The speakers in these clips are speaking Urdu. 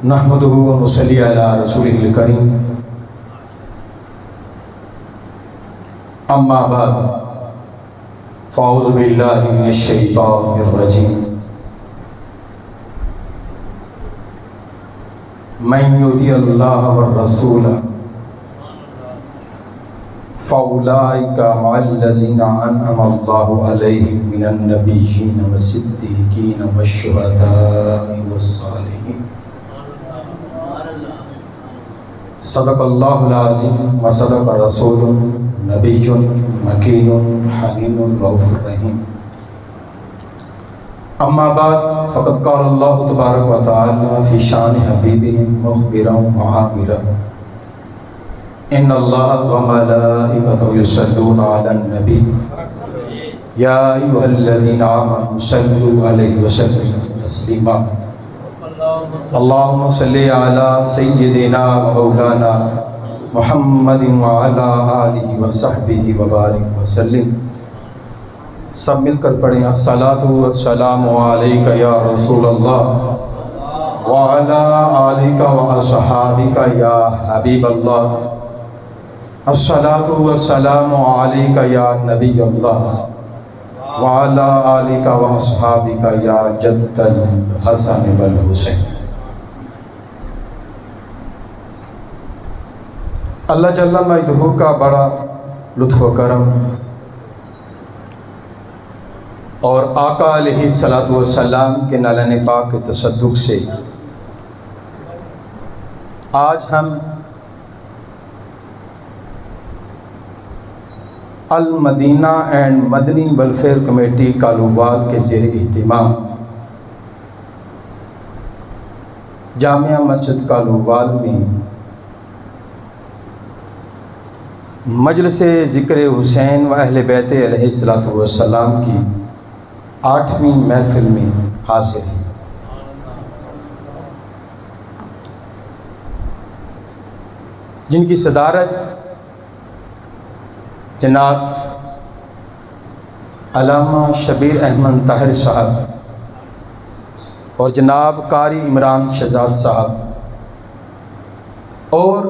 نحمدہ و نصلی علی رسولہ الکریم اما بعد فاعوذ باللہ من الشیطان الرجیم من یطع اللہ والرسول فاولئک مع الذین انعم اللہ علیہم من النبیین والصدیقین والشہداء والصالحین صدق اللہ العظیم و صدق رسول نبی مکین حلیم رؤوف الرحیم اما بعد فقد قال اللہ تبارک و تعالی فی شان حبیبہ مخبرا وعامرا ان اللہ و ملائکتہ یصلون علی النبی یا ایھا الذین آمنوا صلوا علیہ وسلموا تسلیما اللہم صلی علی سیدنا و مولانا محمد وعلی آلہ وصحبہ وبارک وسلم۔ سب مل کر پڑھیں الصلاۃ والسلام علیک یا رسول اللہ وعلی آلک واصحابک یا حبیب اللہ، الصلاۃ والسلام علیک یا نبی اللہ وعلی آلک واصحابک یا جد الحسن والحسین۔ اللہ جل مجدہ کا بڑا لطف و کرم اور آقا علیہ الصلاۃ والسلام کے نالان پاک کے تصدق سے آج ہم المدینہ and Madani welfare committee Kalowal کے زیر اہتمام جامعہ مسجد کالووال میں مجلس ذکر حسین و اہل بیت علیہ الصلاۃ والسلام کی 8ویں محفل میں حاضر ہیں۔ جن کی صدارت جناب علامہ شبیر احمد طاہر صاحب اور جناب قاری عمران شہزاد صاحب اور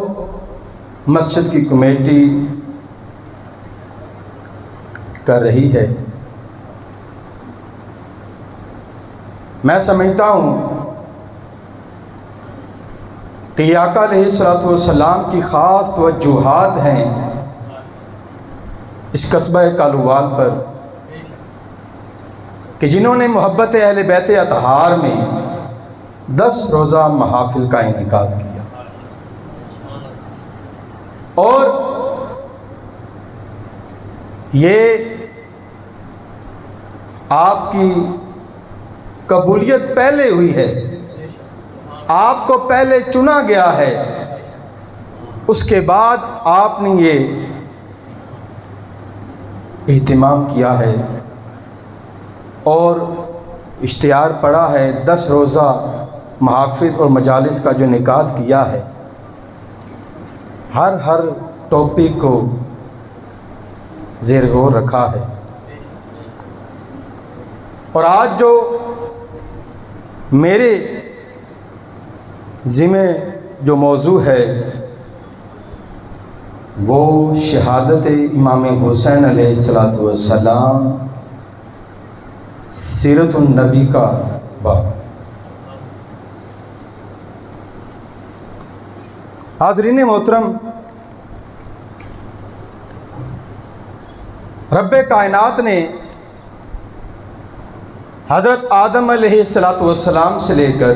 مسجد کی کمیٹی کر رہی ہے، میں سمجھتا ہوں کہ آقا علیہ الصلوۃ والسلام کی خاص توجہات ہیں اس قصبہ کالووال پر کہ جنہوں نے محبت اہل بیت اطہار میں 10 روزہ محافل کا انعقاد کیا اور یہ آپ کی قبولیت پہلے ہوئی ہے، آپ کو پہلے چنا گیا ہے، اس کے بعد آپ نے یہ اہتمام کیا ہے اور اشتہار پڑا ہے 10 روزہ محافل اور مجالس کا جو انعقاد کیا ہے، ہر ٹاپک کو زیر غور رکھا ہے۔ اور آج جو میرے ذمہ جو موضوع ہے وہ شہادت امام حسین علیہ الصلوۃ والسلام سیرت النبی کا باب۔ حاضرین محترم، رب کائنات نے حضرت آدم علیہ الصلوۃ والسلام سے لے کر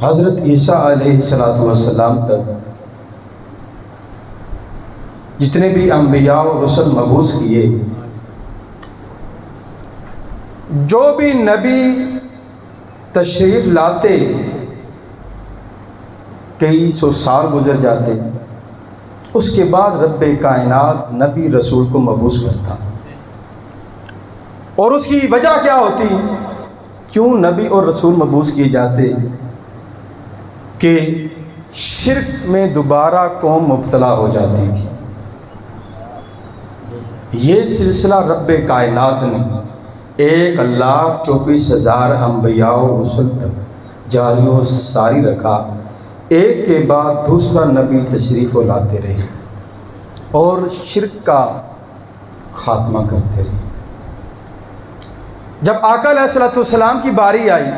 حضرت عیسیٰ علیہ الصلوۃ والسلام تک جتنے بھی انبیاء و رسل مبعوث کیے، جو بھی نبی تشریف لاتے کئی 100 سال گزر جاتے، اس کے بعد رب کائنات نبی رسول کو مبعوث کرتا، اور اس کی وجہ کیا ہوتی؟ کیوں نبی اور رسول مبعوث کیے جاتے؟ کہ شرک میں دوبارہ قوم مبتلا ہو جاتی تھی۔ یہ سلسلہ رب کائنات نے 1,24,000 انبیاء و رسل تک جاری و ساری رکھا، ایک کے بعد دوسرا نبی تشریف لاتے رہے اور شرک کا خاتمہ کرتے رہے۔ جب آقا علیہ الصلوۃ والسلام کی باری آئی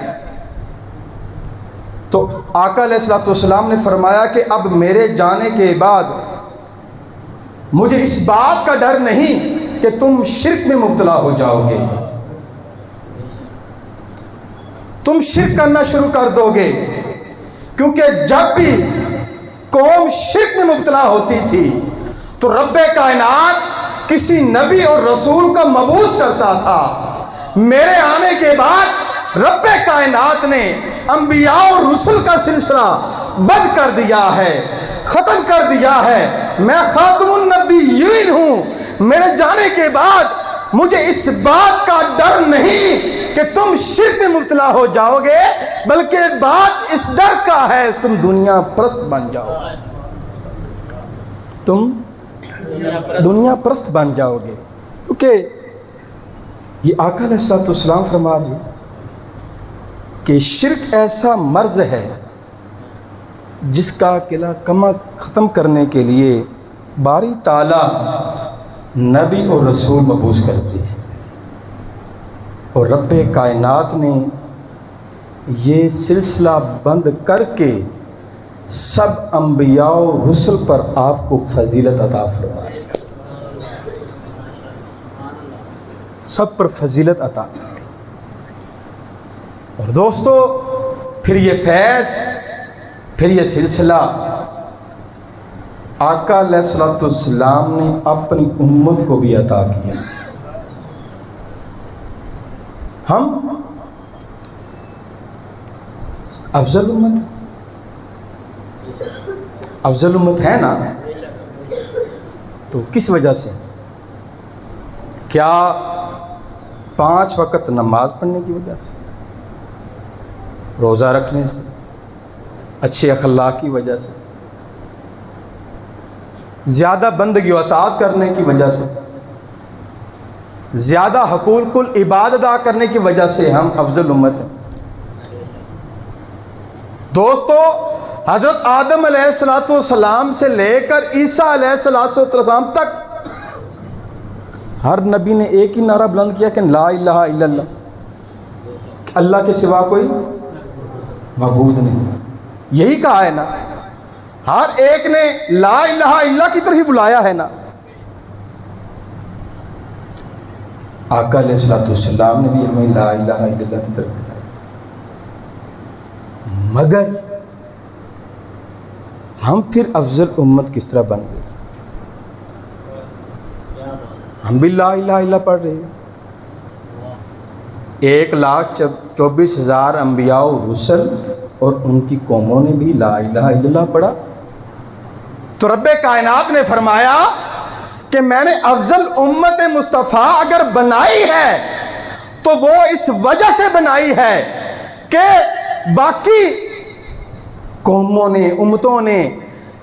تو آقا علیہ الصلوۃ والسلام نے فرمایا کہ اب میرے جانے کے بعد مجھے اس بات کا ڈر نہیں کہ تم شرک میں مبتلا ہو جاؤ گے، تم شرک کرنا شروع کر دو گے، کیونکہ جب بھی قوم شرک میں مبتلا ہوتی تھی تو رب کائنات کسی نبی اور رسول کا مبعوث کرتا تھا۔ میرے آنے کے بعد رب کائنات نے انبیاء اور رسل کا سلسلہ بند کر دیا ہے، ختم کر دیا ہے۔ میں خاتم النبیین ہوں، میرے جانے کے بعد مجھے اس بات کا ڈر نہیں کہ تم شرک میں مبتلا ہو جاؤ گے، بلکہ بات اس ڈر کا ہے تم دنیا پرست بن جاؤ، تم دنیا پرست بن جاؤ گے۔ کیونکہ یہ آقا علیہ الصلوۃ والسلام فرما رہے کہ شرک ایسا مرض ہے جس کا قلعہ کما ختم کرنے کے لیے باری تعالیٰ نبی اور رسول مبعوث کرتے ہیں، اور رب کائنات نے یہ سلسلہ بند کر کے سب انبیاء و رسل پر آپ کو فضیلت عطا فرما دی، سب پر فضیلت عطا کی۔ اور دوستو پھر یہ فیض، پھر یہ سلسلہ آقا علیہ الصلوۃ والسلام نے اپنی امت کو بھی عطا کیا۔ ہم افضل امت، افضل امت ہے نا، تو کس وجہ سے؟ کیا 5 وقت نماز پڑھنے کی وجہ سے، روزہ رکھنے سے، اچھے اخلاق کی وجہ سے، زیادہ بندگی و اطاعت کرنے کی وجہ سے، زیادہ حقوق العباد ادا کرنے کی وجہ سے ہم افضل امت ہیں؟ دوستو حضرت آدم علیہ الصلوۃ والسلام سے لے کر عیسیٰ علیہ الصلوۃ والسلام تک ہر نبی نے ایک ہی نعرہ بلند کیا کہ لا الہ الا اللہ، اللہ کے سوا کوئی معبود نہیں، یہی کہا ہے نا، ہر ایک نے لا الہ الا کی طرف ہی بلایا ہے نا۔ آقا علیہ الصلوۃ والسلام نے بھی ہمیں لا الہ الا اللہ کی طرف بلایا، مگر ہم پھر افضل امت کس طرح بن گئے؟ ہم بھی لا الہ الا پڑھ رہے ہیں، 1,24,000 انبیاء و رسل اور ان کی قوموں نے بھی لا الہ الا اللہ پڑھا۔ تو رب کائنات نے فرمایا کہ میں نے افضل امت مصطفیٰ اگر بنائی ہے تو وہ اس وجہ سے بنائی ہے کہ باقی قوموں نے، امتوں نے،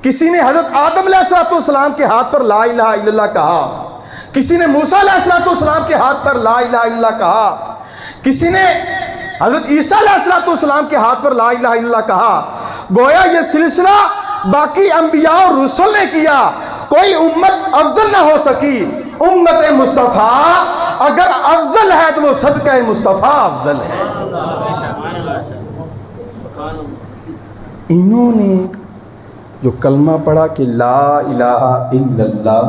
کسی نے حضرت آدم علیہ الصلوۃ والسلام کے ہاتھ پر لا الہ الا اللہ کہا، کسی نے موسیٰ علیہ الصلوۃ والسلام کے ہاتھ پر لا الہ الا اللہ کہا، کسی نے حضرت عیسیٰ علیہ الصلوۃ والسلام کے ہاتھ پر لا الہ الا اللہ کہا۔ گویا یہ سلسلہ باقی انبیاء اور رسل نے کیا، کوئی امت افضل نہ ہو سکی۔ امت مصطفیٰ اگر افضل ہے تو وہ صدقہ مصطفیٰ افضل ہے۔ انہوں نے جو کلمہ پڑھا کہ لا الہ الا اللہ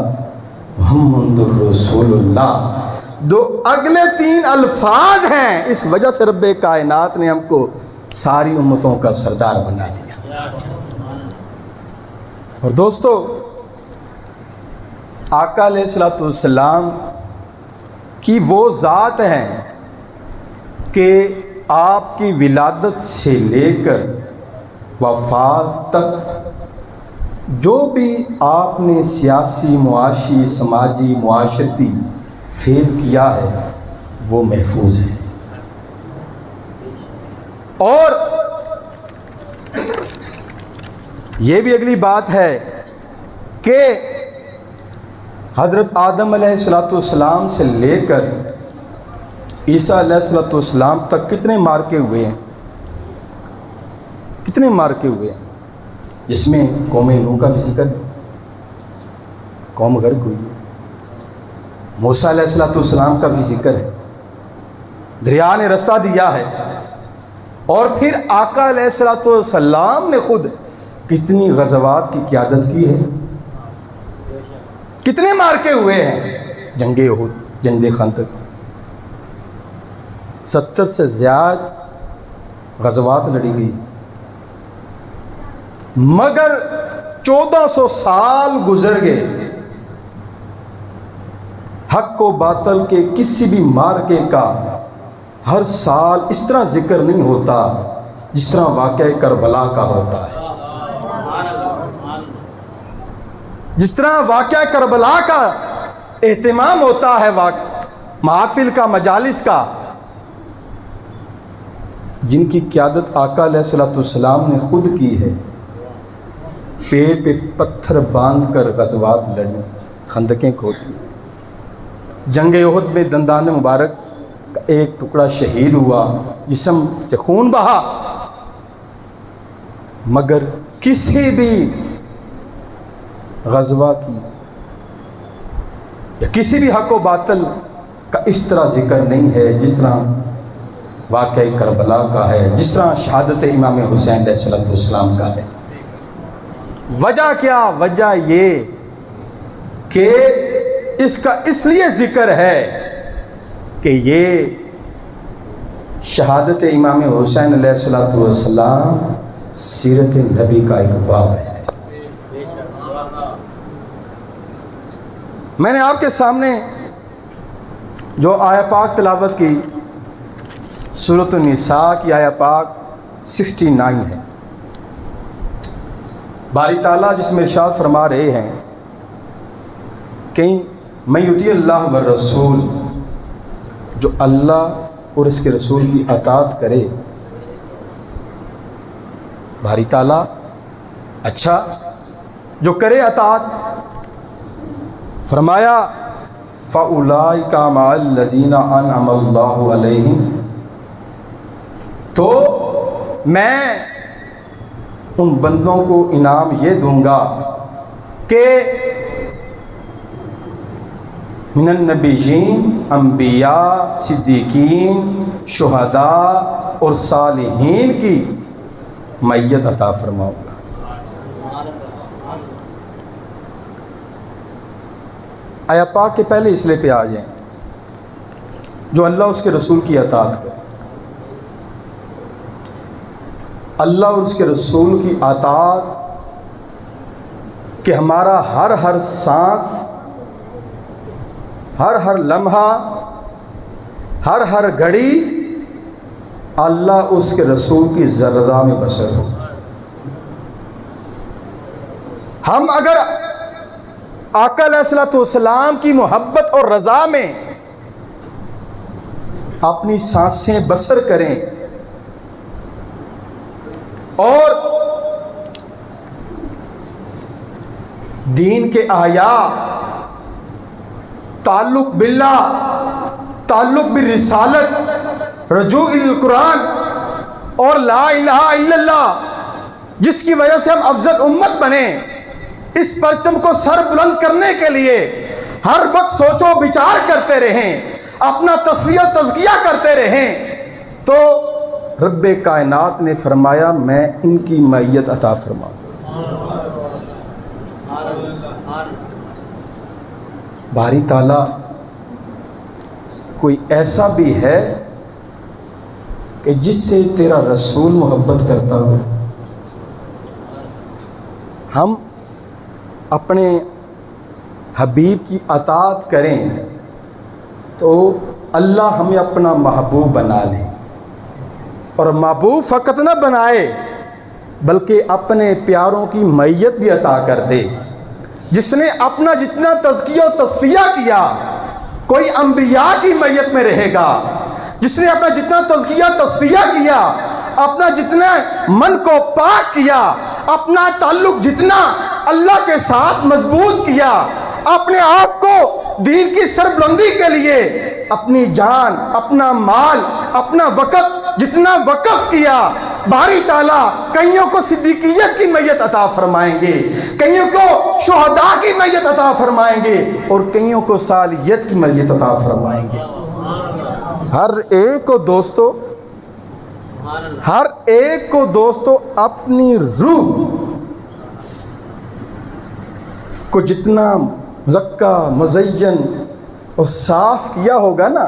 محمد الرسول اللہ، دو اگلے 3 الفاظ ہیں، اس وجہ سے رب کائنات نے ہم کو ساری امتوں کا سردار بنا دیا۔ اور دوستو آقا علیہ الصلوۃ والسلام کی وہ ذات ہیں کہ آپ کی ولادت سے لے کر وفات تک جو بھی آپ نے سیاسی، معاشی، سماجی، معاشرتی فعل کیا ہے وہ محفوظ ہے۔ اور یہ بھی اگلی بات ہے کہ حضرت آدم علیہ الصلوۃ والسلام سے لے کر عیسیٰ علیہ الصلوۃ والسلام تک کتنے مارکے ہوئے ہیں؟ کتنے مارکے ہوئے ہیں جس میں قوم نوح کا بھی ذکر ہے، قوم غرق ہوئی ہے، موسیٰ علیہ السلام کا بھی ذکر ہے، دریا نے رستہ دیا ہے، اور پھر آقا علیہ السلام نے خود کتنی غزوات کی قیادت کی ہے، کتنے مارکے ہوئے ہیں، جنگ احد، جنگ خندق، 70 سے زیادہ غزوات لڑی گئی، مگر 1400 سال گزر گئے، حق و باطل کے کسی بھی مارکے کا ہر سال اس طرح ذکر نہیں ہوتا جس طرح واقعہ کربلا کا ہوتا ہے، جس طرح واقعہ کربلا کا اہتمام ہوتا ہے محافل کا، مجالس کا، جن کی قیادت آقا علیہ السلام نے خود کی ہے، پیٹ پہ پتھر باندھ کر غزوات لڑی، خندقیں کھودی، جنگ احد میں دندان مبارک کا ایک ٹکڑا شہید ہوا، جسم سے خون بہا، مگر کسی بھی غزوہ کی یا کسی بھی حق و باطل کا اس طرح ذکر نہیں ہے جس طرح واقعہ کربلا کا ہے، جس طرح شہادت امام حسین علیہ السلام کا ہے۔ وجہ کیا؟ وجہ یہ کہ اس کا اس لیے ذکر ہے کہ یہ شہادت امام حسین علیہ السلام سیرت نبی کا ایک باب ہے۔ میں نے آپ کے سامنے جو آیہ پاک تلاوت کی، سورۃ النساء کی آیہ پاک 69 ہے، باری تعالیٰ جس میں ارشاد فرما رہے ہیں کہ من یطیع اللہ والرسول، جو اللہ اور اس کے رسول کی اطاعت کرے، باری تعالیٰ اچھا جو کرے اطاعت، فرمایا فَأُولَٰئِکَ مَعَ الَّذِینَ أَنْعَمَ اللَّهُ عَلَیْہِمْ، تو میں ان بندوں کو انعام یہ دوں گا کہ من النبیین، انبیاء، صدیقین، شہداء اور صالحین کی معیت عطا فرماؤں گا۔ آیا پاک کے پہلے اصلے پہ آ جائیں، جو اللہ اس کے رسول کی اطاعت کرے، اللہ اور اس کے رسول کی اطاعت کہ ہمارا ہر سانس، ہر لمحہ، ہر گھڑی اللہ اس کے رسول کی رضا میں بسر ہو۔ ہم اگر آقا علیہ السلام کی محبت اور رضا میں اپنی سانسیں بسر کریں اور دین کے احیاء، تعلق باللہ، تعلق بالرسالت، رجوع القرآن اور لا الہ الا اللہ، جس کی وجہ سے ہم افضل امت بنے، اس پرچم کو سر بلند کرنے کے لیے ہر وقت سوچ و بچار کرتے رہیں، اپنا تصفیہ و تزکیہ کرتے رہیں، تو رب کائنات نے فرمایا میں ان کی معیت عطا فرماؤں گا۔ باری تعالیٰ کوئی ایسا بھی ہے کہ جس سے تیرا رسول محبت کرتا ہو؟ ہم اپنے حبیب کی اطاعت کریں تو اللہ ہمیں اپنا محبوب بنا لے، اور محبوب فقط نہ بنائے بلکہ اپنے پیاروں کی معیت بھی عطا کر دے۔ جس نے اپنا جتنا تزکیہ و تصفیہ کیا، کوئی انبیاء کی معیت میں رہے گا۔ جس نے اپنا جتنا تزکیہ تصفیہ کیا، اپنا جتنا من کو پاک کیا، اپنا تعلق جتنا اللہ کے ساتھ مضبوط کیا، اپنے آپ کو دین کی سربلندی کے لیے اپنی جان، اپنا مال، اپنا وقت جتنا وقف کیا، باری تعالیٰ کئیوں کو صدیقیت کی میت عطا فرمائیں گے، کئیوں کو شہداء کی میت عطا فرمائیں گے، اور کئیوں کو صالحیت کی میت عطا فرمائیں گے۔ ہر ایک کو دوستو، ہر ایک کو دوستو اپنی روح کو جتنا مزکا، مزین اور صاف کیا ہوگا نا،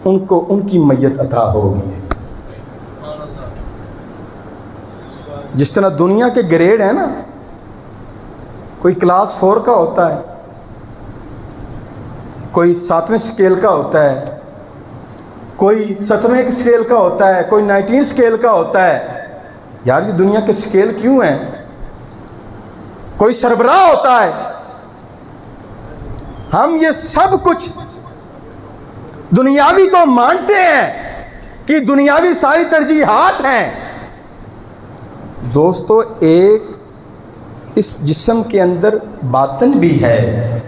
ان کو ان کی میت عطا ہوگی۔ جس طرح دنیا کے گریڈ ہیں نا، کوئی کلاس 4 کا ہوتا ہے، کوئی 7ویں سکیل کا ہوتا ہے، کوئی 7ویں سکیل کا ہوتا ہے، کوئی 19 سکیل کا ہوتا ہے۔ یار یہ دنیا کے سکیل کیوں ہیں؟ کوئی سربراہ ہوتا ہے۔ ہم یہ سب کچھ دنیاوی تو مانتے ہیں کہ دنیاوی ساری ترجیحات ہیں دوستو، ایک اس جسم کے اندر باطن بھی ہے۔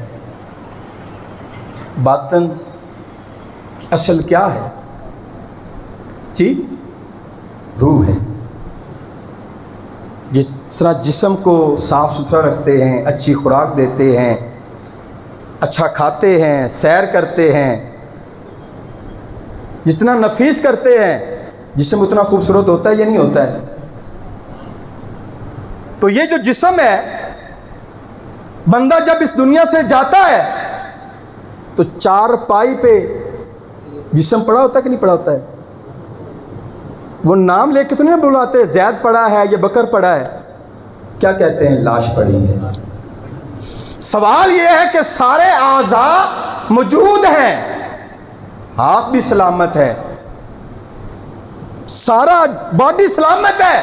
باطن اصل کیا ہے جی؟ روح ہے۔ جس طرح جسم کو صاف ستھرا رکھتے ہیں، اچھی خوراک دیتے ہیں، اچھا کھاتے ہیں، سیر کرتے ہیں، جتنا نفیس کرتے ہیں جسم اتنا خوبصورت ہوتا ہے یا نہیں ہوتا ہے؟ تو یہ جو جسم ہے، بندہ جب اس دنیا سے جاتا ہے تو 4 پائی پہ جسم پڑا ہوتا ہے کہ نہیں پڑا ہوتا ہے؟ وہ نام لے کے تو نہیں بلاتے زید پڑا ہے یا بکر پڑا ہے، کیا کہتے ہیں؟ لاش پڑی ہے۔ سوال یہ ہے کہ سارے اعضاء موجود ہیں، ہاتھ بھی سلامت ہے، سارا باڈی سلامت ہے،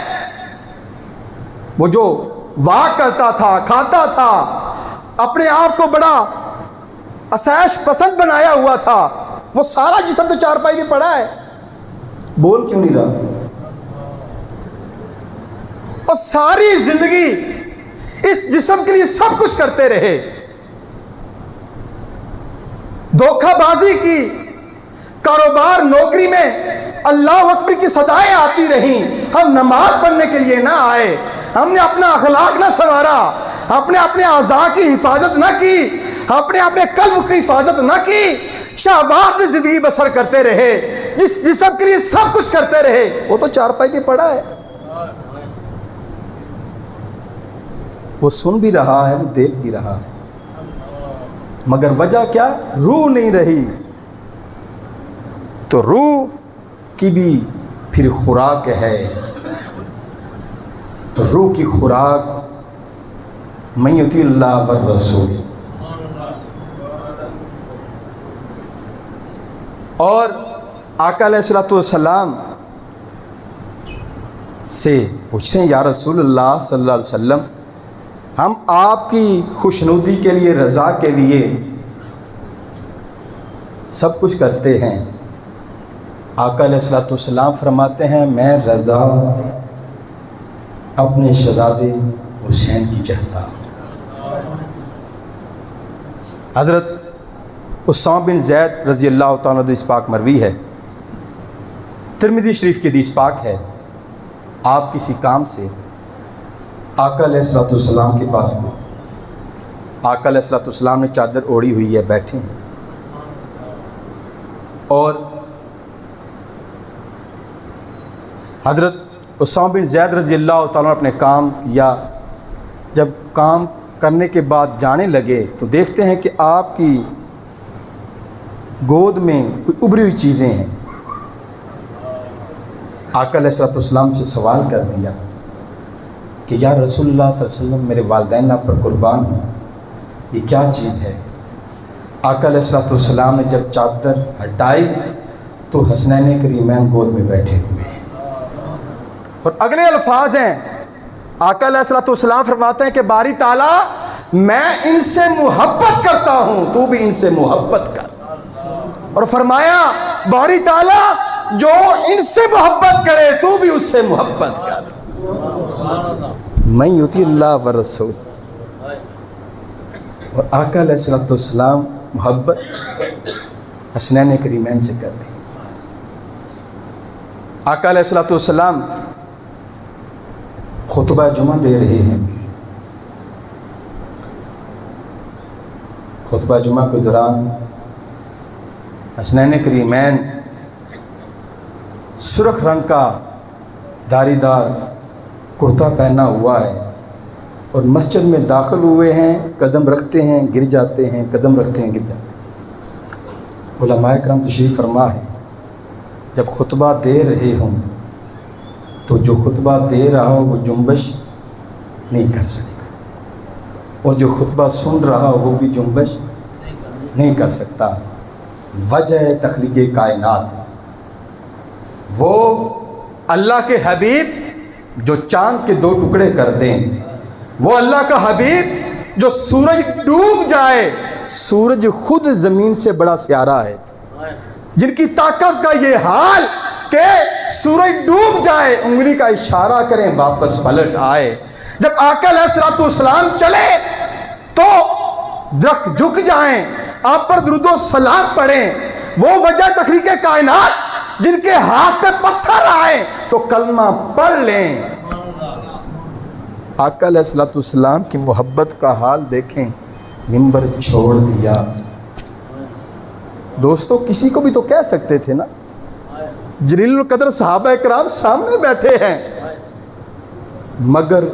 وہ جو واک کرتا تھا، کھاتا تھا، اپنے آپ کو بڑا آسائش پسند بنایا ہوا تھا، وہ سارا جسم تو 4 پائی میں پڑا ہے، بول کیوں نہیں رہا؟ اور ساری زندگی اس جسم کے لیے سب کچھ کرتے رہے، دھوکہ بازی کی، کاروبار نوکری میں اللہ اکبر کی صدائیں آتی رہیں، ہم نماز پڑھنے کے لیے نہ آئے، ہم نے اپنا اخلاق نہ سنوارا، ہم نے اپنے اعضاء کی حفاظت نہ کی، ہم نے اپنے قلب کی حفاظت نہ کی، شہوات میں زندگی بسر کرتے رہے، جس جسم کے لیے سب کچھ کرتے رہے، وہ تو 4 پائی پہ پڑا ہے، وہ سن بھی رہا ہے، وہ دیکھ بھی رہا ہے، مگر وجہ کیا؟ روح نہیں رہی۔ تو روح کی بھی پھر خوراک ہے، تو روح کی خوراک من یطیع اللہ والرسول، اور آقا علیہ الصلوۃ والسلام سے پوچھیں یا رسول اللہ صلی اللہ علیہ وسلم، ہم آپ کی خوشنودی کے لیے، رضا کے لیے سب کچھ کرتے ہیں۔ آقا علیہ الصلوۃ والسلام فرماتے ہیں میں رضا اپنے شہزادے حسین کی چاہتا ہوں۔ حضرت اسامہ بن زید رضی اللہ تعالیٰ عنہ حدیث پاک مروی ہے، ترمذی شریف کی حدیث پاک ہے، آپ کسی کام سے آقا علیہ الصلوۃ والسلام کے پاس گئے، آقا علیہ الصلوۃ والسلام نے چادر اوڑھی ہوئی ہے، بیٹھے ہیں، اور حضرت اسامہ بن زید رضی اللہ تعالیٰ نے اپنے کام کیا، جب کام کرنے کے بعد جانے لگے تو دیکھتے ہیں کہ آپ کی گود میں کوئی ابری ہوئی چیزیں ہیں۔ آقا علیہ الصلوۃ والسلام سے سوال کر دیا کہ یا رسول اللہ صلی اللہ علیہ وسلم، میرے والدین آپ پر قربان ہوں، یہ کیا چیز ہے؟ آقا علیہ الصلوۃ والسلام نے جب چادر ہٹائی تو حسنین کریمین گود میں بیٹھے ہوئے ہیں، اور اگلے الفاظ ہیں، آقا علیہ الصلوۃ والسلام فرماتے ہیں کہ باری تعالیٰ میں ان سے محبت کرتا ہوں، تو بھی ان سے محبت کر، اور فرمایا باری تعالیٰ جو ان سے محبت کرے تو بھی اس سے محبت کر۔ من یطیع اللہ والرسول، اور آقا علیہ الصلوۃ والسلام محبت حسنین کریمین سے کر رہے ہیں۔ آقا علیہ الصلوۃ والسلام خطبہ جمعہ دے رہے ہیں. خطبہ جمعہ کے دوران حسنین کریمین سرخ رنگ کا دھاری دار کرتا پہنا ہوا ہے اور مسجد میں داخل ہوئے ہیں. قدم رکھتے ہیں گر جاتے ہیں، قدم رکھتے ہیں گر جاتے ہیں. علماء کرام تشریف فرما ہے جب خطبہ دے رہے ہوں تو جو خطبہ دے رہا ہو وہ جنبش نہیں کر سکتا، اور جو خطبہ سن رہا ہو وہ بھی جنبش نہیں کر سکتا. وجہ تخلیق کائنات وہ اللہ کے حبیب جو چاند کے 2 ٹکڑے کر دیں، وہ اللہ کا حبیب جو سورج ڈوب جائے. سورج خود زمین سے بڑا سیارہ ہے، جن کی طاقت کا یہ حال کہ سورج ڈوب جائے، انگلی کا اشارہ کریں واپس پلٹ آئے. جب آقا علیہ الصلوۃ والسلام چلے تو درخت جھک جائیں، آپ پر درود و سلام پڑھیں. وہ وجہ تخلیق کائنات جن کے ہاتھ پہ پتھر آئے تو کلمہ پڑھ لیں. آقا علیہ الصلوۃ والسلام کی محبت کا حال دیکھیں. منبر چھوڑ دیا. دوستو کسی کو بھی تو کہہ سکتے تھے نا، جلیل القدر صحابہ کرام سامنے بیٹھے ہیں، مگر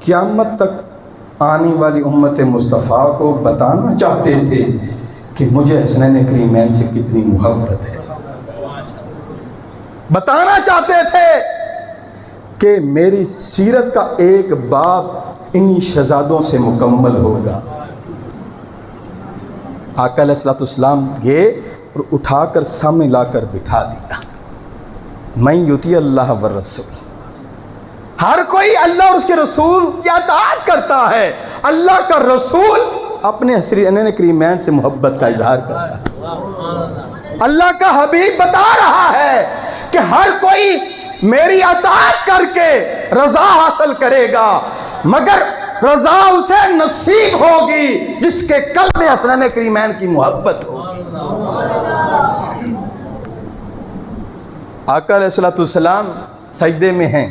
قیامت تک آنے والی امت مصطفیٰ کو بتانا چاہتے تھے کہ مجھے حسنین کریمین سے کتنی محبت ہے. بتانا چاہتے تھے کہ میری سیرت کا ایک باب انہی شہزادوں سے مکمل ہوگا. آقا علیہ الصلوۃ والسلام گئے اور اٹھا کر سامنے لا کر بٹھا دیا. من یطیع اللہ والرسول، ہر کوئی اللہ اور اس کے رسول کی اطاعت کرتا ہے. اللہ کا رسول اپنے حسنین کریمین سے محبت کا اظہار کرتا ہے. اللہ کا حبیب بتا رہا ہے کہ ہر کوئی میری اطاعت کر کے رضا حاصل کرے گا، مگر رضا اسے نصیب ہوگی جس کے قلب میں حسنین کریمین کی محبت ہو. آقا علیہ الصلوۃ والسلام سجدے میں ہیں.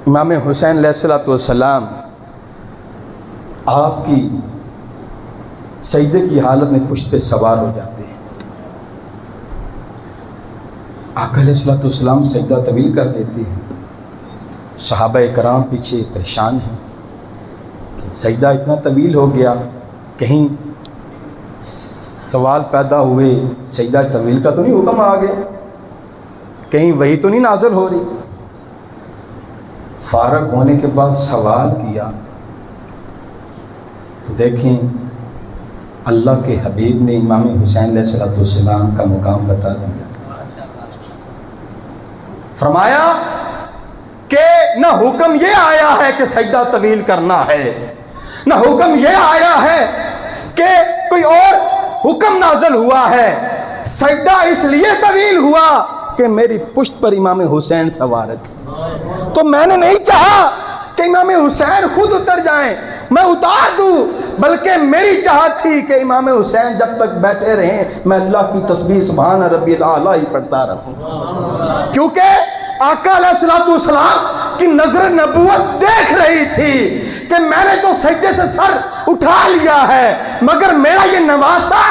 امام حسین علیہ الصلوۃ والسلام آپ کی سجدے کی حالت میں پشت پہ سوار ہو جاتے ہیں. آقا علیہ الصلوۃ والسلام سجدہ طویل کر دیتے ہیں. صحابہ کرام پیچھے پریشان ہیں کہ سجدہ اتنا طویل ہو گیا، کہیں سوال پیدا ہوئے سجدہ طویل کا تو نہیں حکم آ گیا، کہیں وہی تو نہیں نازل ہو رہی. فارغ ہونے کے بعد سوال کیا تو دیکھیں اللہ کے حبیب نے امام حسین علیہ الصلوۃ والسلام کا مقام بتا دیا. فرمایا کہ نہ حکم یہ آیا ہے کہ سجدہ طویل کرنا ہے، نہ حکم یہ آیا ہے کہ کوئی اور حکم نازل ہوا ہے. سجدہ اس لیے طویل ہوا کہ میری پشت پر امام حسین سوار تھے، تو میں نے نہیں چاہا کہ امام حسین خود اتر جائیں، میں اتار دوں، بلکہ میری چاہت تھی کہ امام حسین جب تک بیٹھے رہیں میں اللہ کی تسبیح سبحان ربی الاعلیٰ ہی پڑھتا رہوں. کیونکہ آقا علیہ الصلوۃ والسلام کی نظر نبوت دیکھ رہی تھی کہ میں نے تو سجدے سے سر اٹھا لیا ہے، مگر میرا یہ نواسا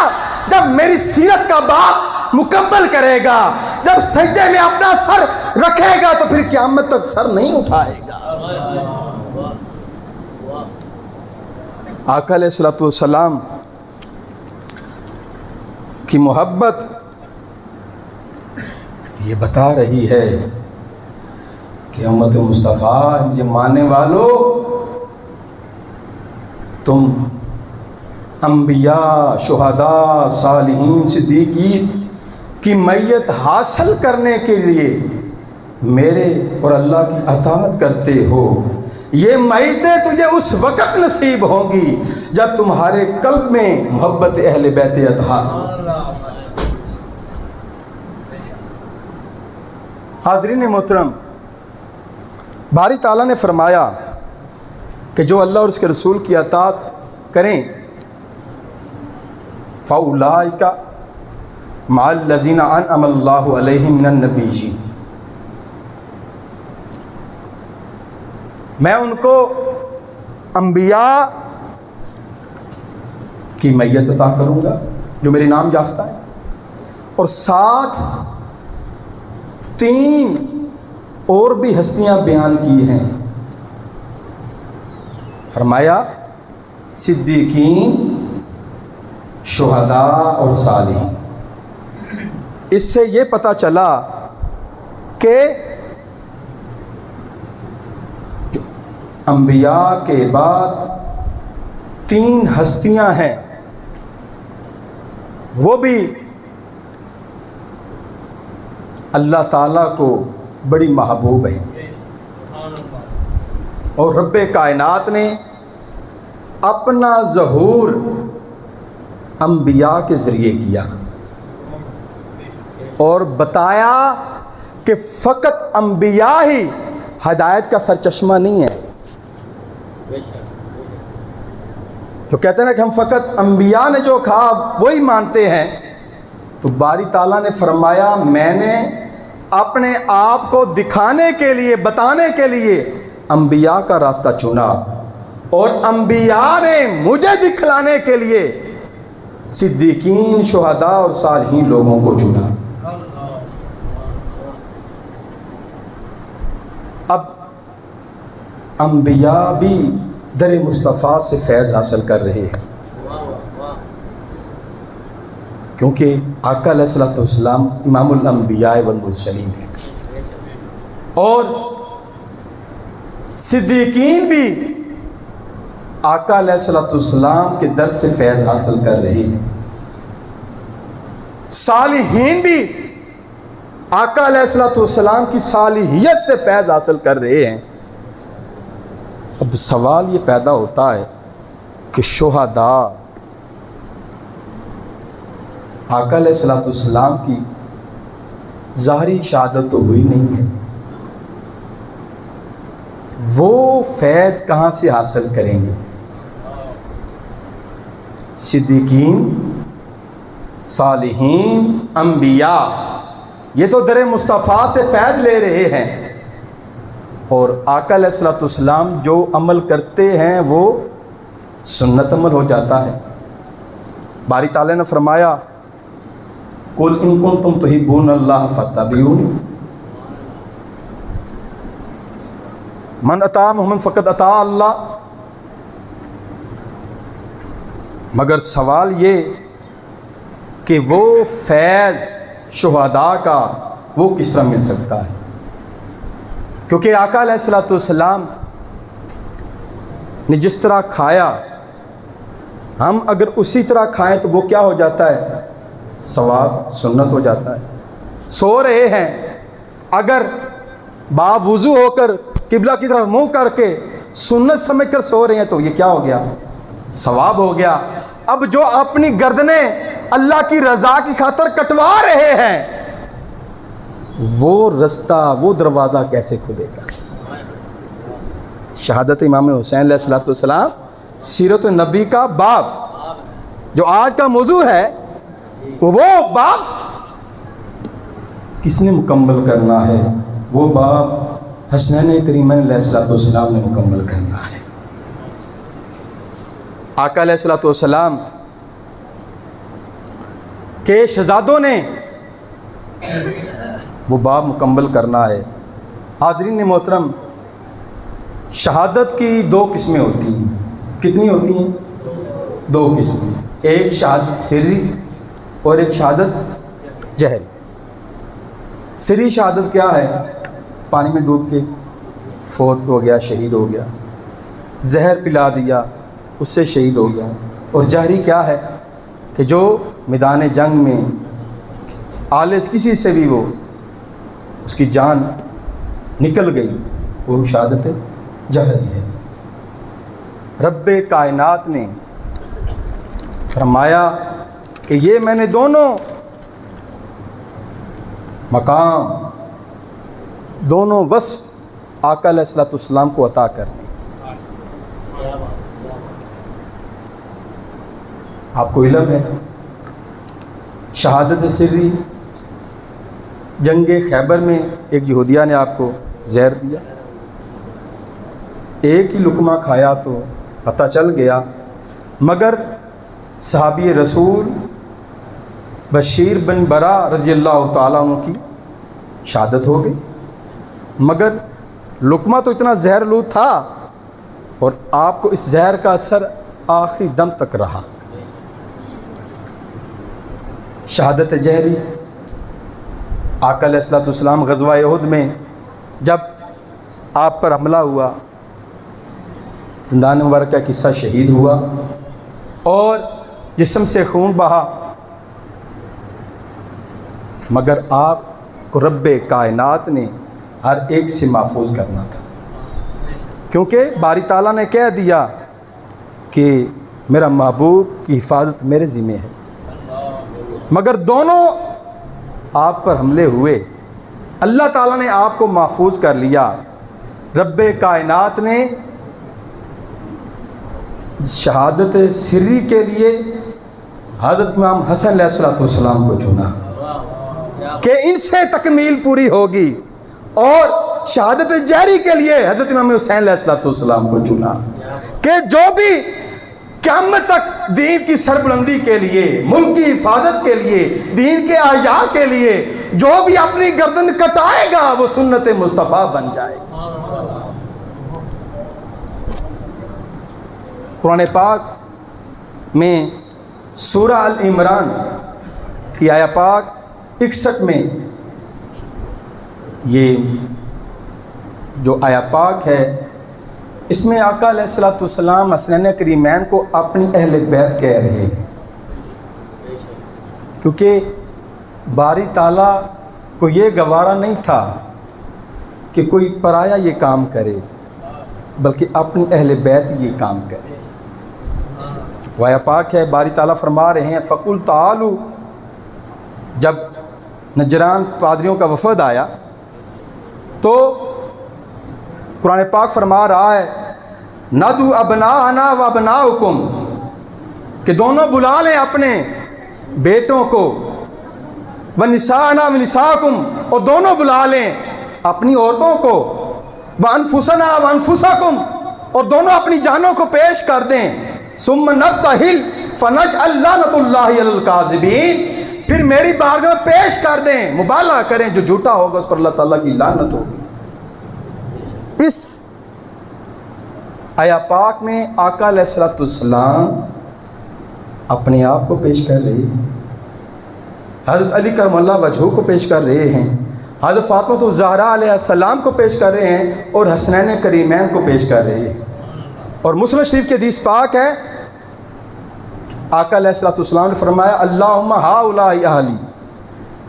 جب میری سیرت کا باب مکمل کرے گا، جب سجدے میں اپنا سر رکھے گا تو پھر قیامت تک سر نہیں اٹھائے گا. آقا علیہ الصلوۃ والسلام کی محبت یہ بتا رہی ہے کہ امت مصطفیٰ مجھے ماننے والو، تم انبیاء، شہداء، صالحین، صدیقین کی میت حاصل کرنے کے لیے میرے اور اللہ کی اطاعت کرتے ہو. یہ میتیں تجھے اس وقت نصیب ہوں گی جب تمہارے قلب میں محبت اہل بیت اطہار. حاضرین محترم، باری تعالیٰ نے فرمایا کہ جو اللہ اور اس کے رسول کی اطاعت کریں فَأُولَٰئِکَ مع الذین انعم اللہ علیہم من النبیین، میں ان کو انبیاء کی میت عطا کروں گا جو میرے نام یافتہ ہے، اور ساتھ 3 اور بھی ہستیاں بیان کی ہیں، فرمایا صدیقین، شہداء اور صالحین۔ اس سے یہ پتہ چلا کہ انبیاء کے بعد 3 ہستیاں ہیں، وہ بھی اللہ تعالیٰ کو بڑی محبوب ہیں، اور رب کائنات نے اپنا ظہور انبیاء کے ذریعے کیا اور بتایا کہ فقط انبیاء ہی ہدایت کا سرچشمہ نہیں ہے۔ جو کہتے ہیں کہ ہم فقط انبیاء نے جو کہا وہی مانتے ہیں، تو باری تعالیٰ نے فرمایا میں نے اپنے آپ کو دکھانے کے لیے، بتانے کے لیے انبیاء کا راستہ چنا، اور انبیاء نے مجھے دکھلانے کے لیے صدیقین، شہداء اور صالحین لوگوں کو چنا۔ اب انبیاء بھی در مصطفیٰ سے فیض حاصل کر رہے ہیں، کیونکہ آقا علیہ الصلوۃ والسلام امام الانبیاء والمرسلین ہیں، اور صدیقین بھی آقا علیہ الصلوۃ والسلام کے در سے فیض حاصل کر رہے ہیں، صالحین بھی آقا علیہ الصلوۃ والسلام کی صالحیت سے فیض حاصل کر رہے ہیں۔ اب سوال یہ پیدا ہوتا ہے کہ شہداء آقا علیہ الصلوۃ والسلام کی ظاہری شہادت تو ہوئی نہیں ہے، وہ فیض کہاں سے حاصل کریں گے؟ صدیقین، صالحین، انبیاء یہ تو در مصطفیٰ سے فیض لے رہے ہیں، اور آقا علیہ الصلوۃ والسلام جو عمل کرتے ہیں وہ سنت عمل ہو جاتا ہے۔ باری تعالیٰ نے فرمایا قُلْ إِن كُنتُمْ تُحِبُّونَ اللَّهَ فَاتَّبِعُونِی، من اطاع محمد فقد اطاع اللہ۔ مگر سوال یہ کہ وہ فیض شہداء کا وہ کس طرح مل سکتا ہے؟ کیونکہ آقا علیہ الصلوۃ والسلام نے جس طرح کھایا، ہم اگر اسی طرح کھائیں تو وہ کیا ہو جاتا ہے؟ ثواب، سنت ہو جاتا ہے۔ سو رہے ہیں، اگر باوضو ہو کر قبلہ کی طرف منہ کر کے سنت سمجھ کر سو رہے ہیں تو یہ کیا ہو گیا؟ ثواب ہو گیا۔ اب جو اپنی گردنیں اللہ کی رضا کی خاطر کٹوا رہے ہیں، وہ رستہ، وہ دروازہ کیسے کھلے گا؟ شہادت امام حسین علیہ الصلوۃ والسلام، سیرت النبی کا باب جو آج کا موضوع ہے، وہ باب کس نے مکمل کرنا ہے؟ وہ باب حسنین کریمین علیہ الصلوۃ والسلام نے مکمل کرنا ہے۔ آقا علیہ الصلوۃ والسلام کے شہزادوں نے وہ باب مکمل کرنا ہے۔ حاضرین محترم، شہادت کی 2 قسمیں ہوتی ہیں۔ کتنی ہوتی ہیں؟ 2 قسمیں، ایک شہادت سری اور ایک شہادت جہری۔ سری شہادت کیا ہے؟ پانی میں ڈوب کے فوت ہو گیا، شہید ہو گیا، زہر پلا دیا، اس سے شہید ہو گیا۔ اور جہری کیا ہے؟ کہ جو میدان جنگ میں آلس کسی سے بھی وہ اس کی جان نکل گئی، وہ شہادت جہری ہے۔ رب کائنات نے فرمایا کہ یہ میں نے دونوں مقام، دونوں وصف آقا علیہ الصلوۃ والسلام کو عطا کرنے۔ آپ کو علم ہے شہادت سری، جنگ خیبر میں ایک یہودیہ نے آپ کو زہر دیا، ایک ہی لقمہ کھایا تو پتہ چل گیا، مگر صحابی رسول بشیر بن برا رضی اللہ تعالیٰ عنہ کی شہادت ہو گئی، مگر لقمہ تو اتنا زہرآلود تھا اور آپ کو اس زہر کا اثر آخری دم تک رہا۔ شہادت جہری، آقا علیہ الصلوۃ والسلام غزوہ احد میں جب آپ پر حملہ ہوا، دندان مبارک کا قصہ شہید ہوا اور جسم سے خون بہا، مگر آپ کو رب کائنات نے ہر ایک سے محفوظ کرنا تھا، کیونکہ باری تعالیٰ نے کہہ دیا کہ میرا محبوب کی حفاظت میرے ذمہ ہے، مگر دونوں آپ پر حملے ہوئے، اللہ تعالیٰ نے آپ کو محفوظ کر لیا۔ رب کائنات نے شہادت سری کے لیے حضرت امام حسن علیہ السلام کو چنا کہ ان سے تکمیل پوری ہوگی، اور شہادت جہری کے لیے حضرت امام حسین علیہ السلام کو چنا کہ جو بھی قیامت تک دین کی سربلندی کے لیے، ملک کی حفاظت کے لیے، دین کے احیاء کے لیے جو بھی اپنی گردن کٹائے گا وہ سنت مصطفیٰ بن جائے گا۔ قرآن پاک میں سورہ ال-عمران کی آیہ پاک 61 میں یہ جو آیہ پاک ہے، اس میں آقا علیہ الصلوۃ والسلام حسنین کریمین کو اپنی اہل بیت کہہ رہے ہیں، کیونکہ باری تعالیٰ کو یہ گوارا نہیں تھا کہ کوئی پرایا یہ کام کرے، بلکہ اپنی اہل بیت یہ کام کرے۔ وہ آیہ پاک ہے، باری تعالیٰ فرما رہے ہیں فَقُلْ تَعَالُوا، جب نجران پادریوں کا وفد آیا تو قرآن پاک فرما رہا ہے نَدْعُ أَبْنَاءَنَا وَأَبْنَاءَكُمْ، کہ دونوں بلا لیں اپنے بیٹوں کو، وَنِسَاءَنَا وَنِسَاءَكُمْ، اور دونوں بلا لیں اپنی عورتوں کو، وَأَنفُسَنَا وَأَنفُسَكُمْ، اور دونوں اپنی جانوں کو پیش کر دیں، ثُمَّ نَبْتَهِلْ فَنَجْعَلْ لَعْنَةَ اللَّهِ عَلَى الْكَاذِبِينَ، پھر میری بارگاہ میں پیش کر دیں، مبالغہ کریں، جو جھوٹا ہوگا اس پر اللہ تعالیٰ کی لعنت ہوگی۔ اس آیہ پاک میں آقا علیہ الصلوۃ والسلام اپنے آپ کو پیش کر رہے ہیں، حضرت علی کرم اللہ وجہہ کو پیش کر رہے ہیں، حضرت فاطمہ الزہرا علیہ السلام کو پیش کر رہے ہیں، اور حسنین کریمین کو پیش کر رہے ہیں۔ اور مسلم شریف کے حدیث پاک ہے، آقا علیہ الصلوۃ والسلام نے فرمایا اللہم ہؤلاء اہلی،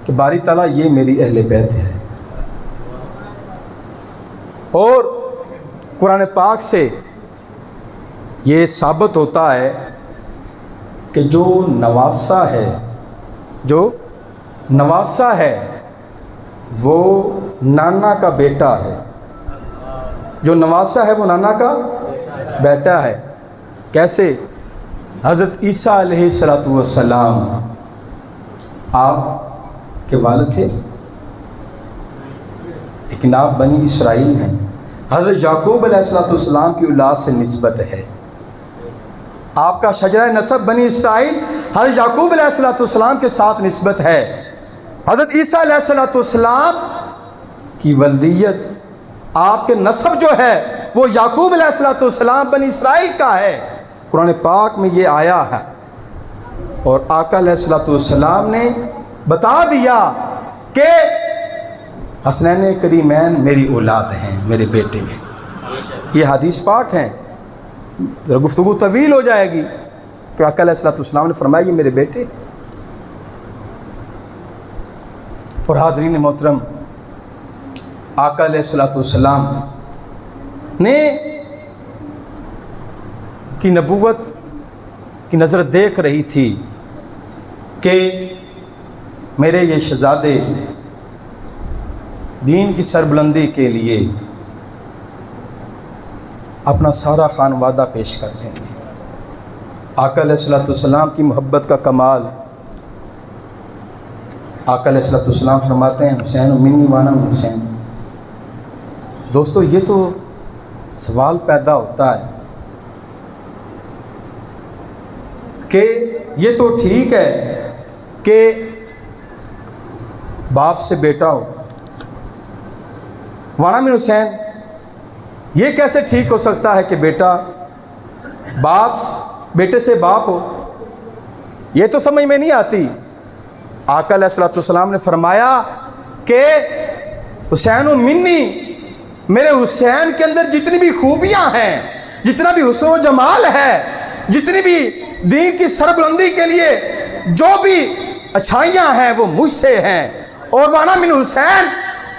کہ باری تعالیٰ یہ میری اہل بیت ہے۔ اور قرآن پاک سے یہ ثابت ہوتا ہے کہ جو نواسا ہے وہ نانا کا بیٹا ہے، جو نواسا ہے وہ نانا کا بیٹا ہے۔ کیسے؟ حضرت عیسیٰ علیہ السلام آپ کے والد تھے، لیکن آپ بنی اسرائیل ہیں، حضرت یعقوب علیہ السلام کی اولاد سے نسبت ہے، آپ کا شجرہ نسب بنی اسرائیل حضرت یعقوب علیہ السلام کے ساتھ نسبت ہے۔ حضرت عیسیٰ علیہ السلام کی ولدیت، آپ کے نسب جو ہے وہ یعقوب علیہ السلام بنی اسرائیل کا ہے۔ قرآن پاک میں یہ آیا ہے، اور آقا علیہ السلام نے بتا دیا کہ حسنین کریمین میری اولاد ہیں، میرے بیٹے ہیں۔ یہ حدیث پاک ہیں، ذرا گفتگو طویل ہو جائے گی، تو آقا علیہ السلام نے فرمایا یہ میرے بیٹے۔ اور حاضرین محترم، آقا علیہ السلام نے کی نبوت کی نظر دیکھ رہی تھی کہ میرے یہ شہزادے دین کی سربلندی کے لیے اپنا سارا خانوادہ پیش کر دیں گے۔ آقا علیہ السلام کی محبت کا کمال آقا علیہ الصلوۃ والسلام فرماتے ہیں حسین منی وانا من حسین۔ دوستو یہ تو سوال پیدا ہوتا ہے کہ یہ تو ٹھیک ہے کہ باپ سے بیٹا ہو، وانا من حسین، یہ کیسے ٹھیک ہو سکتا ہے کہ بیٹا بیٹے سے باپ ہو؟ یہ تو سمجھ میں نہیں آتی۔ آقا علیہ الصلوۃ والسلام نے فرمایا کہ حسین منی، میرے حسین کے اندر جتنی بھی خوبیاں ہیں، جتنا بھی حسن و جمال ہے، جتنی بھی دین کی سربلندی کے لیے جو بھی اچھائیاں ہیں وہ مجھ سے ہیں، اور وانا من حسین،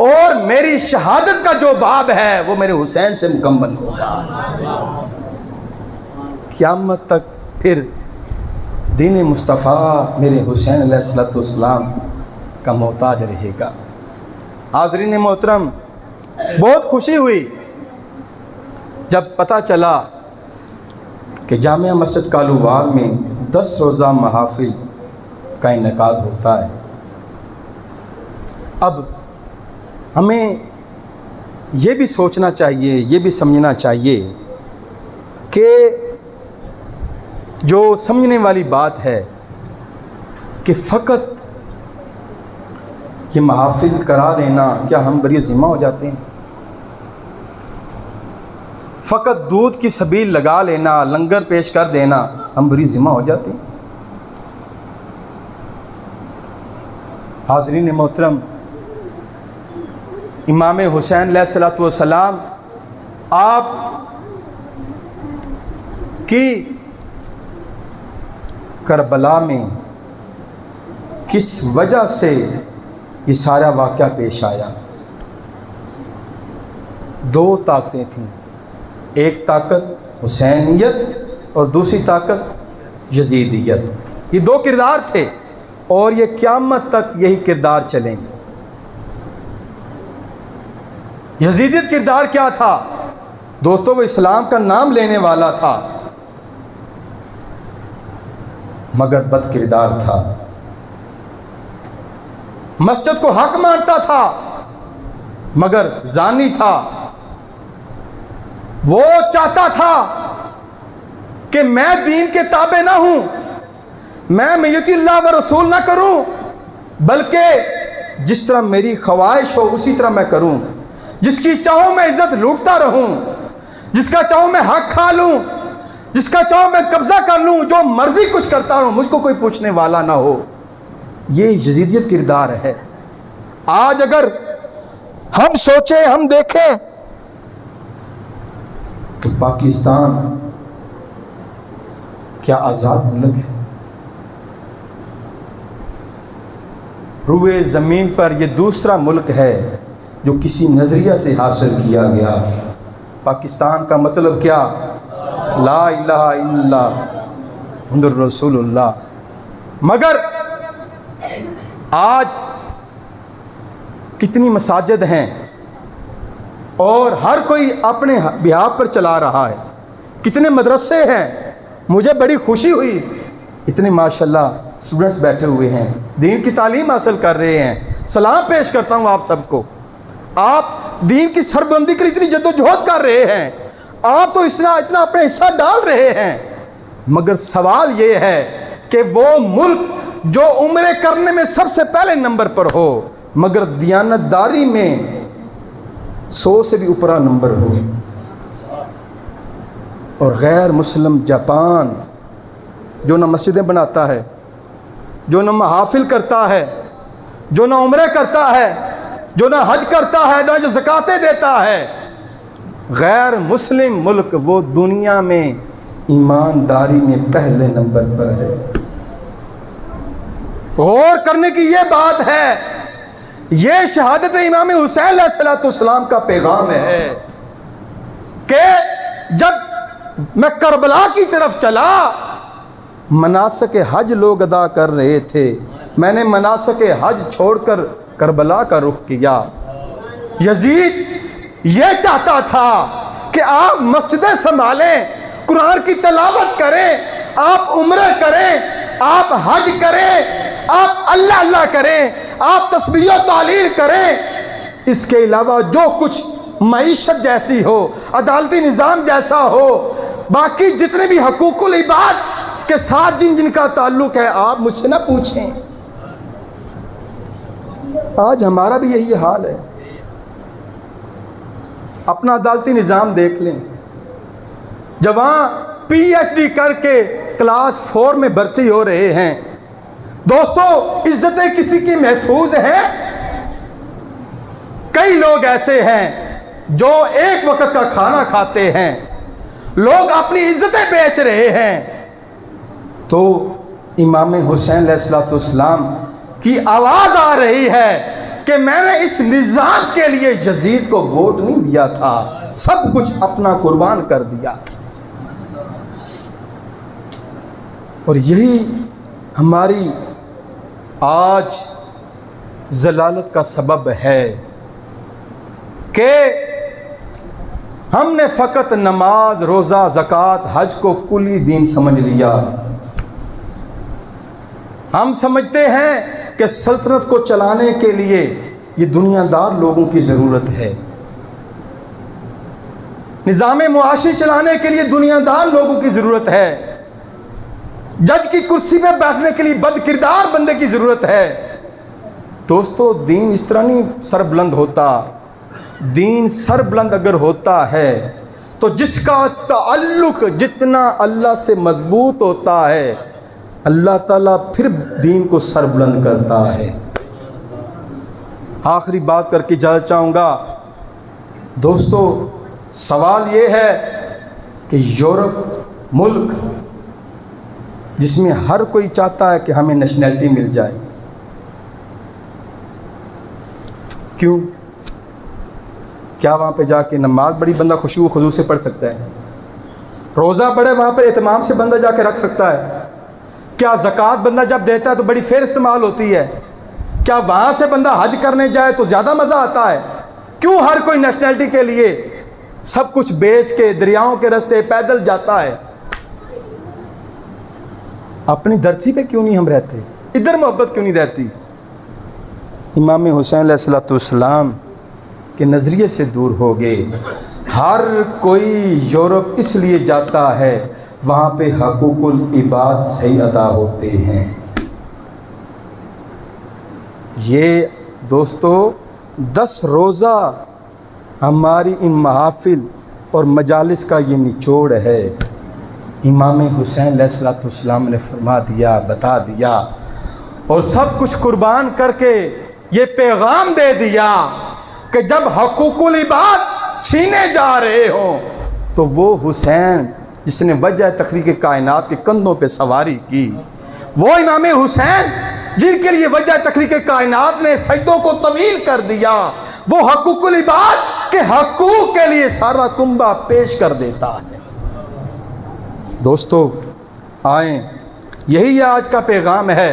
اور میری شہادت کا جو باب ہے وہ میرے حسین سے مکمل ہوگا۔ قیامت تک پھر دین مصطفیٰ میرے حسین علیہ الصلوۃ والسلام کا محتاج رہے گا۔ حاضرین محترم، بہت خوشی ہوئی جب پتہ چلا کہ جامعہ مسجد کالووال میں 10 روزہ محافل کا انعقاد ہوتا ہے۔ اب ہمیں یہ بھی سوچنا چاہیے، یہ بھی سمجھنا چاہیے کہ جو سمجھنے والی بات ہے کہ فقط یہ محافل کرا لینا کیا ہم بری ذمہ ہو جاتے ہیں؟ فقط دودھ کی سبیل لگا لینا، لنگر پیش کر دینا، ہم بری ذمہ ہو جاتے ہیں؟ حاضرین محترم، امام حسین علیہ الصلوۃ والسلام آپ کی کربلا میں کس وجہ سے یہ سارا واقعہ پیش آیا؟ 2 طاقتیں تھیں، ایک طاقت حسینیت اور دوسری طاقت یزیدیت۔ یہ 2 کردار تھے اور یہ قیامت تک یہی کردار چلیں گے۔ یزیدیت کردار کیا تھا دوستو؟ وہ اسلام کا نام لینے والا تھا مگر بد کردار تھا، مسجد کو حق مانتا تھا مگر زانی تھا۔ وہ چاہتا تھا کہ میں دین کے تابع نہ ہوں، میں میت اللہ و رسول نہ کروں، بلکہ جس طرح میری خواہش ہو اسی طرح میں کروں، جس کی چاہوں میں عزت لوٹتا رہوں، جس کا چاہوں میں حق کھا لوں، جس کا چاہوں میں قبضہ کر لوں، جو مرضی کچھ کرتا رہوں، مجھ کو کوئی پوچھنے والا نہ ہو۔ یہ یزیدیت کردار ہے۔ آج اگر ہم سوچیں، ہم دیکھیں تو پاکستان کیا آزاد ملک ہے؟ روئے زمین پر یہ دوسرا ملک ہے جو کسی نظریہ سے حاصل کیا گیا۔ پاکستان کا مطلب کیا؟ لا الہ الا اللہ محمد رسول اللہ۔ مگر آج کتنی مساجد ہیں اور ہر کوئی اپنے بہاف پر چلا رہا ہے، کتنے مدرسے ہیں۔ مجھے بڑی خوشی ہوئی، اتنے ماشاءاللہ اسٹوڈنٹس بیٹھے ہوئے ہیں، دین کی تعلیم حاصل کر رہے ہیں۔ سلام پیش کرتا ہوں آپ سب کو، آپ دین کی سربلندی کے لیے اتنی جدوجہد کر رہے ہیں، آپ تو اتنا اپنا حصہ ڈال رہے ہیں۔ مگر سوال یہ ہے کہ وہ ملک جو عمرے کرنے میں سب سے پہلے نمبر پر ہو مگر دیانتداری میں 100 سے بھی اوپر نمبر ہو، اور غیر مسلم جاپان جو نہ مسجدیں بناتا ہے، جو نہ محافل کرتا ہے، جو نہ عمرے کرتا ہے، جو نہ حج کرتا ہے، نہ جو زکاتیں دیتا ہے، غیر مسلم ملک وہ دنیا میں ایمانداری میں پہلے نمبر پر ہے۔ غور کرنے کی یہ بات ہے، یہ شہادت امام حسین علیہ الصلوۃ والسلام کا پیغام ہے کہ جب میں کربلا کی طرف چلا، مناسک حج لوگ ادا کر رہے تھے، میں نے مناسک حج چھوڑ کر کربلا کا رخ کیا۔ یزید یہ چاہتا تھا کہ آپ مسجدیں سنبھالیں، قرآن کی تلاوت کریں، آپ عمرہ کریں، آپ حج کریں، آپ اللہ اللہ کریں، آپ تسبیح و تعلیل کریں۔ اس کے علاوہ جو کچھ معیشت جیسی ہو، عدالتی نظام جیسا ہو، باقی جتنے بھی حقوق العباد کے ساتھ جن کا تعلق ہے، آپ مجھ سے نہ پوچھیں۔ آج ہمارا بھی یہی حال ہے۔ اپنا عدالتی نظام دیکھ لیں، جوان پی ایچ ڈی کر کے کلاس 4 میں بھرتی ہو رہے ہیں۔ دوستو، عزتیں کسی کی محفوظ ہیں؟ کئی لوگ ایسے ہیں جو ایک وقت کا کھانا کھاتے ہیں، لوگ اپنی عزتیں بیچ رہے ہیں۔ تو امام حسین علیہ السلام کی آواز آ رہی ہے کہ میں نے اس نظام کے لیے یزید کو ووٹ نہیں دیا تھا، سب کچھ اپنا قربان کر دیا تھا۔ اور یہی ہماری آج ضلالت کا سبب ہے کہ ہم نے فقط نماز، روزہ، زکوٰۃ، حج کو کلی دین سمجھ لیا۔ ہم سمجھتے ہیں کہ سلطنت کو چلانے کے لیے یہ دنیا دار لوگوں کی ضرورت ہے، نظام معاشی چلانے کے لیے دنیا دار لوگوں کی ضرورت ہے، جج کی کرسی پہ بیٹھنے کے لیے بد کردار بندے کی ضرورت ہے۔ دوستو، دین اس طرح نہیں سر بلند ہوتا۔ دین سر بلند اگر ہوتا ہے تو جس کا تعلق جتنا اللہ سے مضبوط ہوتا ہے، اللہ تعالیٰ پھر دین کو سر بلند کرتا ہے۔ آخری بات کر کے اجازت چاہوں گا۔ دوستو، سوال یہ ہے کہ یورپ ملک جس میں ہر کوئی چاہتا ہے کہ ہمیں نیشنلٹی مل جائے، کیوں؟ کیا وہاں پہ جا کے نماز بڑی بندہ خشوع و خضوع سے پڑھ سکتا ہے؟ روزہ بڑے وہاں پہ اہتمام سے بندہ جا کے رکھ سکتا ہے؟ کیا زکوٰۃ بندہ جب دیتا ہے تو بڑی فیر استعمال ہوتی ہے؟ کیا وہاں سے بندہ حج کرنے جائے تو زیادہ مزہ آتا ہے؟ کیوں ہر کوئی نیشنلٹی کے لیے سب کچھ بیچ کے دریاؤں کے راستے پیدل جاتا ہے؟ اپنی دھرتی پہ کیوں نہیں ہم رہتے؟ ادھر محبت کیوں نہیں رہتی؟ امام حسین علیہ السلام کے نظریے سے دور ہو گئے۔ ہر کوئی یورپ اس لیے جاتا ہے، وہاں پہ حقوق العباد صحیح ادا ہوتے ہیں۔ یہ دوستو 10 روزہ ہماری ان محافل اور مجالس کا یہ نچوڑ ہے۔ امام حسین علیہ السلام نے فرما دیا، بتا دیا، اور سب کچھ قربان کر کے یہ پیغام دے دیا کہ جب حقوق العباد چھینے جا رہے ہوں تو وہ حسین جس نے وجہ تخلیق کائنات کے کندھوں پہ سواری کی، وہ امام حسین جن کے لیے وجہ تخلیق کائنات نے سجدوں کو طویل کر دیا، وہ حقوق العباد کے حقوق کے لیے سارا کنبہ پیش کر دیتا ہے۔ دوستو، آئیں، یہی آج کا پیغام ہے،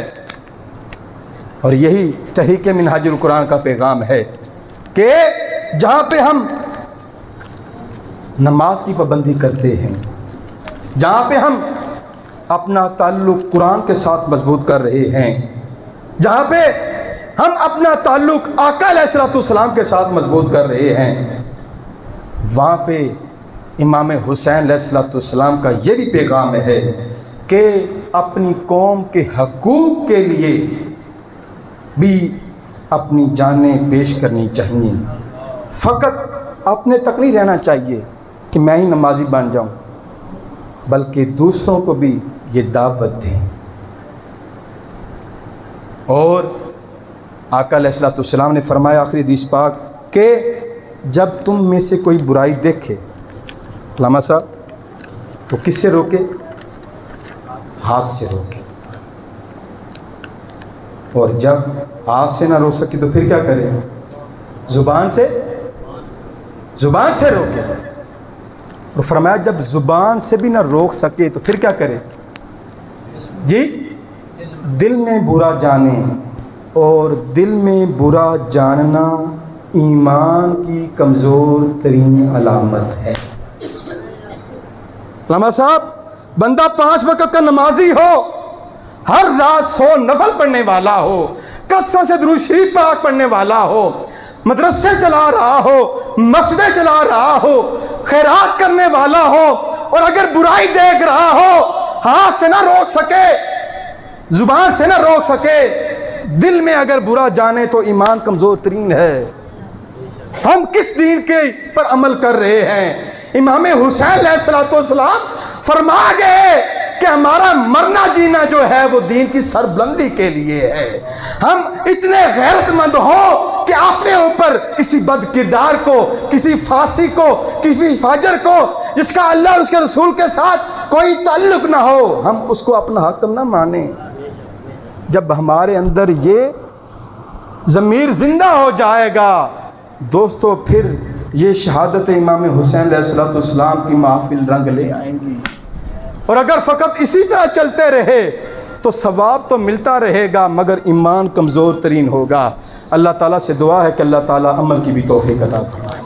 اور یہی تحریک منہاج القرآن کا پیغام ہے کہ جہاں پہ ہم نماز کی پابندی کرتے ہیں، جہاں پہ ہم اپنا تعلق قرآن کے ساتھ مضبوط کر رہے ہیں، جہاں پہ ہم اپنا تعلق آقا علیہ السلام کے ساتھ مضبوط کر رہے ہیں، وہاں پہ امام حسین علیہ السلام کا یہ بھی پیغام ہے کہ اپنی قوم کے حقوق کے لیے بھی اپنی جانیں پیش کرنی چاہیے۔ فقط اپنے تک نہیں رہنا چاہیے کہ میں ہی نمازی بن جاؤں، بلکہ دوسروں کو بھی یہ دعوت دیں۔ اور آقا علیہ السلام نے فرمایا آخری حدیث پاک کہ جب تم میں سے کوئی برائی دیکھے، علامہ صاحب، تو کس سے روکے؟ ہاتھ سے روکے، اور جب ہاتھ سے نہ روک سکے تو پھر کیا کرے؟ زبان سے روکے۔ اور فرمایا جب زبان سے بھی نہ روک سکے تو پھر کیا کرے؟ جی، دل میں برا جانے، اور دل میں برا جاننا ایمان کی کمزور ترین علامت ہے۔ علامہ صاحب، بندہ 5 وقت کا نمازی ہو، ہر رات 100 نفل پڑھنے والا ہو، کثرت سے درود شریف پاک پڑھنے والا ہو، مدرسے چلا رہا ہو، مسجدیں چلا رہا ہو، خیرات کرنے والا ہو، اور اگر برائی دیکھ رہا ہو، ہاتھ سے نہ روک سکے، زبان سے نہ روک سکے، دل میں اگر برا جانے تو ایمان کمزور ترین ہے۔ ہم کس دین کے پر عمل کر رہے ہیں؟ امام حسین علیہ السلام فرما گئے کہ ہمارا مرنا جینا جو ہے وہ دین کی سربلندی کے لیے ہے۔ ہم اتنے غیرت مند ہوں کہ اپنے اوپر کسی بد کردار کو، کسی فاسق کو، کسی فاجر کو جس کا اللہ اور اس کے رسول کے ساتھ کوئی تعلق نہ ہو، ہم اس کو اپنا حاکم نہ مانیں۔ جب ہمارے اندر یہ ضمیر زندہ ہو جائے گا دوستو، پھر یہ شہادت امام حسین علیہ السلام کی محفل رنگ لے آئیں گی۔ اور اگر فقط اسی طرح چلتے رہے تو ثواب تو ملتا رہے گا مگر ایمان کمزور ترین ہوگا۔ اللہ تعالیٰ سے دعا ہے کہ اللہ تعالیٰ عمل کی بھی توفیق عطا فرمائے۔